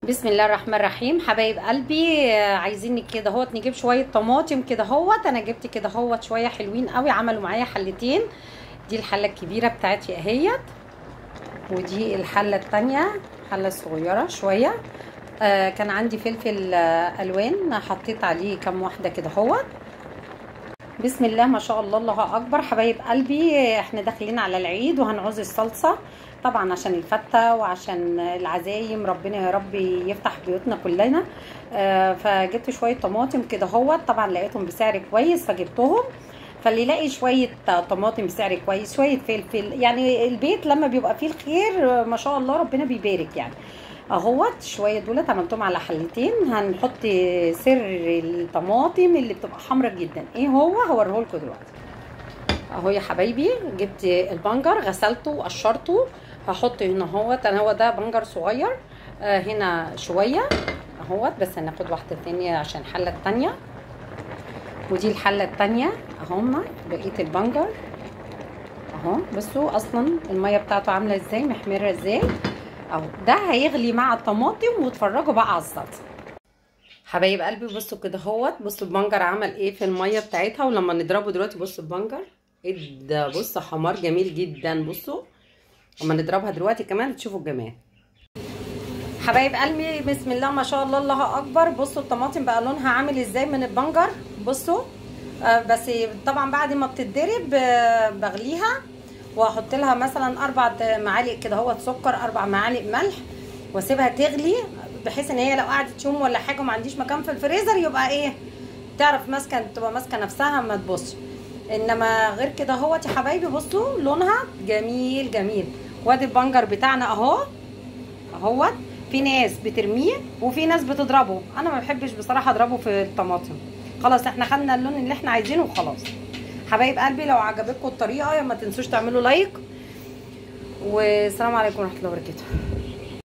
بسم الله الرحمن الرحيم. حبايب قلبي، عايزين كده اهوت نجيب شويه طماطم كده اهوت. انا جبت كده اهوت شويه حلوين قوي، عملوا معايا حلتين. دي الحله الكبيره بتاعتي اهيت، ودي الحله التانية حله صغيره شويه. كان عندي فلفل الوان، حطيت عليه كام واحده كده اهوت. بسم الله ما شاء الله، الله اكبر. حبايب قلبي، احنا داخلين على العيد وهنعوز الصلصه طبعا عشان الفته وعشان العزايم. ربنا يا رب يفتح بيوتنا كلنا. فجبت شويه طماطم كده اهوت، طبعا لقيتهم بسعر كويس فجبتهم. فاللي يلاقي شويه طماطم بسعر كويس، شويه فلفل، يعني البيت لما بيبقى فيه الخير ما شاء الله ربنا بيبارك يعني. اهوت شويه دولت عملتهم على حلتين. هنحط سر الطماطم اللي بتبقى حمرا جدا ايه هو، هوريهولكوا دلوقتي. اهو يا حبايبي، جبت البنجر غسلته وقشرته. هحط هنا اهوت، انا هو ده بنجر صغير. هنا شويه اهوت، بس هناخد واحده ثانيه عشان الحله الثانيه. ودي الحله الثانيه اهما بقيه البنجر اهو. بصوا اصلا الميه بتاعته عامله ازاي، محمره ازاي اهو. ده هيغلي مع الطماطم واتفرجوا بقى على الصلصه. حبايب قلبي بصوا كده اهوت، بصوا البنجر عمل ايه في الميه بتاعتها. ولما نضربه دلوقتي بصوا البنجر ايه ده، بصوا حمار جميل جدا. بصوا لما نضربها دلوقتي كمان تشوفوا الجمال. حبايب قلبي بسم الله ما شاء الله، الله اكبر. بصوا الطماطم بقى لونها عامل ازاي من البنجر. بصوا بس طبعا بعد ما بتتضرب بغليها واحط لها مثلا 4 معالق كده اهوت سكر، 4 معالق ملح، واسيبها تغلي بحيث ان هي لو قعدت يوم ولا حاجه وما عنديش مكان في الفريزر يبقى ايه، تعرف ماسكه، تبقى ماسكه نفسها ما تبصش. انما غير كده اهوت يا حبايبي بصوا لونها جميل جميل. وادي البنجر بتاعنا اهو اهوت. في ناس بترميه وفي ناس بتضربه، انا ما بحبش بصراحه اضربه في الطماطم. خلاص احنا خدنا اللون اللي احنا عايزينه وخلاص. حبايب قلبي لو عجبتكم الطريقه ما تنسوش تعملوا لايك، والسلام عليكم ورحمه الله وبركاته.